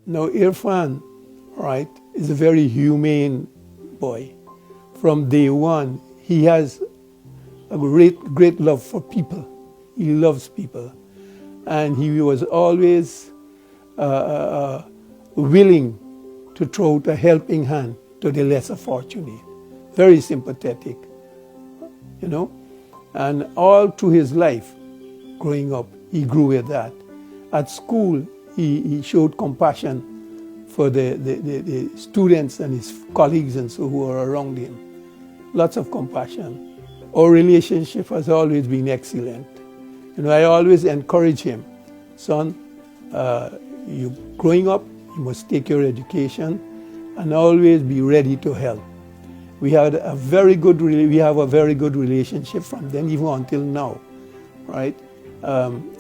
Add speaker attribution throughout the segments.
Speaker 1: Now, Irfaan, right, is a very humane boy. From day one, he has a great love for people. He loves people. And he was always willing to throw out a helping hand to the lesser fortunate. Very sympathetic, you know. And all through his life, growing up, he grew with that. At school, he showed compassion for the students and his colleagues and so who were around him. Lots of compassion. Our relationship has always been excellent. You know, I always encourage him, son, you growing up, you must take your education and always be ready to help. We have a very good relationship from then even until now, right?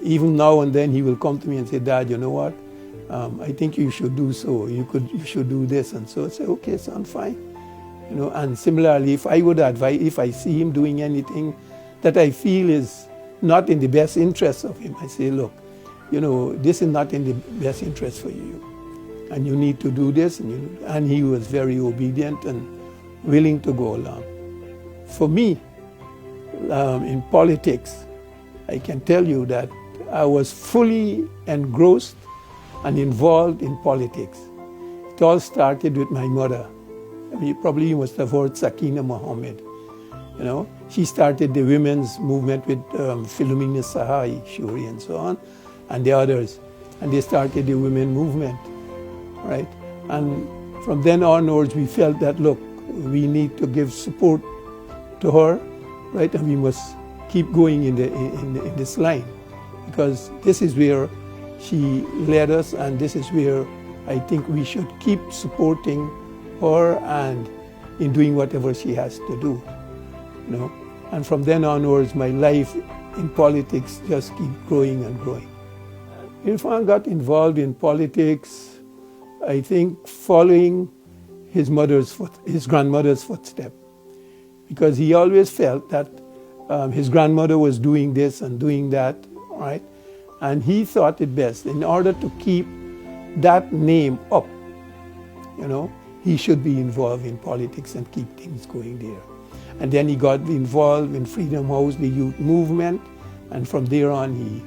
Speaker 1: Even now and then he will come to me and say, Dad, you know what? I think you should do so. You should do this. And so I say, okay, son, fine. You know, and similarly, if I would advise, if I see him doing anything that I feel is not in the best interest of him, I say, look, you know, this is not in the best interest for you. And you need to do this. And he was very obedient and willing to go along. For me, in politics, I can tell you that I was fully engrossed and involved in politics. It all started with my mother. I mean, probably you must have heard Sakina Mohammed. You know, she started the women's movement with Philomena Sahai, Shuri, and so on, and the others. And they started the women movement, right? And from then onwards, we felt that, look, we need to give support to her, right? And we must keep going in this line, because this is where she led us, and this is where I think we should keep supporting her and in doing whatever she has to do, you know. And from then onwards, my life in politics just keep growing and growing. Irfaan got involved in politics, I think, following his grandmother's footstep, because he always felt that his grandmother was doing this and doing that, right? And he thought it best, in order to keep that name up, you know, he should be involved in politics and keep things going there. And then he got involved in Freedom House, the youth movement, and from there on he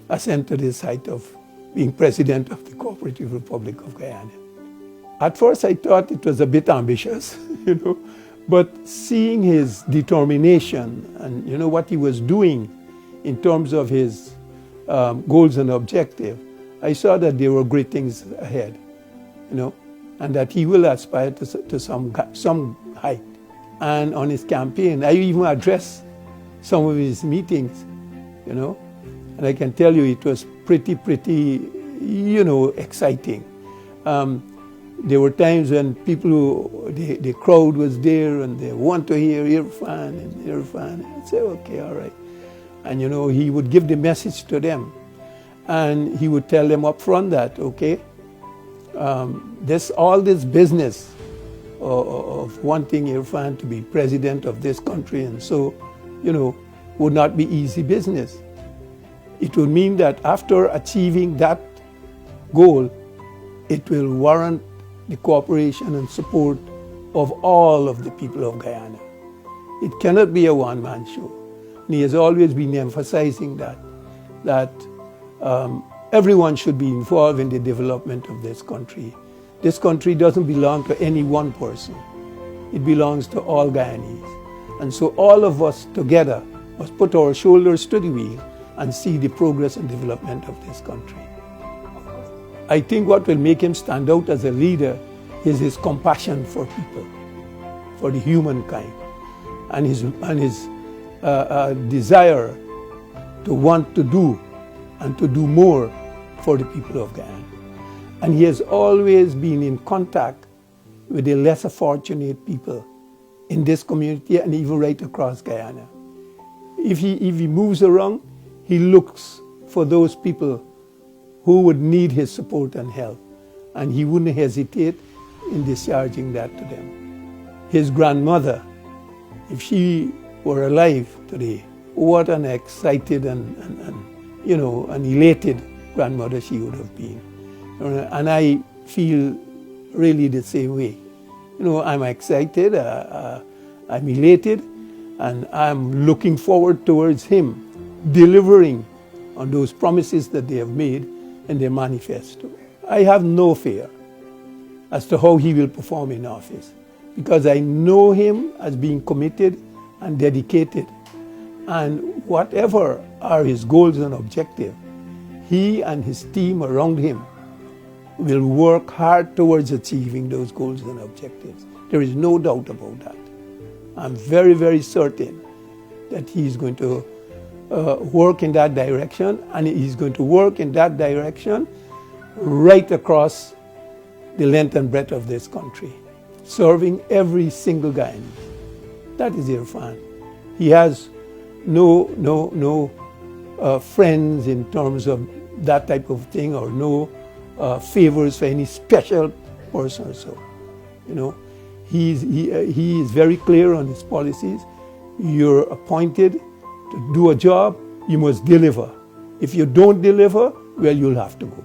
Speaker 1: ascended to the height of being president of the Cooperative Republic of Guyana. At first I thought it was a bit ambitious, you know, but seeing his determination and, you know, what he was doing in terms of his goals and objectives, I saw that there were great things ahead, you know, and that he will aspire to some height. And on his campaign, I even addressed some of his meetings, you know, and I can tell you it was pretty, you know, exciting. There were times when the crowd was there and they want to hear Irfaan and Irfaan. I'd say, okay, all right. And, you know, he would give the message to them. And he would tell them up front that, okay, all this business of wanting Irfaan to be president of this country and so, you know, would not be easy business. It would mean that after achieving that goal, it will warrant the cooperation and support of all of the people of Guyana. It cannot be a one-man show. And he has always been emphasizing that everyone should be involved in the development of this country. This country doesn't belong to any one person. It belongs to all Guyanese. And so all of us together must put our shoulders to the wheel and see the progress and development of this country. I think what will make him stand out as a leader is his compassion for people, for the humankind, and his desire to want to do and to do more for the people of Guyana. And he has always been in contact with the lesser fortunate people in this community and even right across Guyana. If he moves around, he looks for those people who would need his support and help, and he wouldn't hesitate in discharging that to them. His grandmother, if she were alive today, what an excited and you know, an elated grandmother she would have been. And I feel really the same way. I'm excited, I'm elated, and I'm looking forward towards him delivering on those promises that they have made in their manifesto. I have no fear as to how he will perform in office, because I know him as being committed and dedicated. And whatever are his goals and objectives, he and his team around him will work hard towards achieving those goals and objectives. There is no doubt about that. I'm very, very certain that he's going to work in that direction, and he's going to work in that direction right across the length and breadth of this country, serving every single Guyanese. That is Irfaan. He has no friends in terms of that type of thing, or no favors for any special person or so. He is very clear on his policies. You're appointed to do a job, you must deliver. If you don't deliver, well, you'll have to go.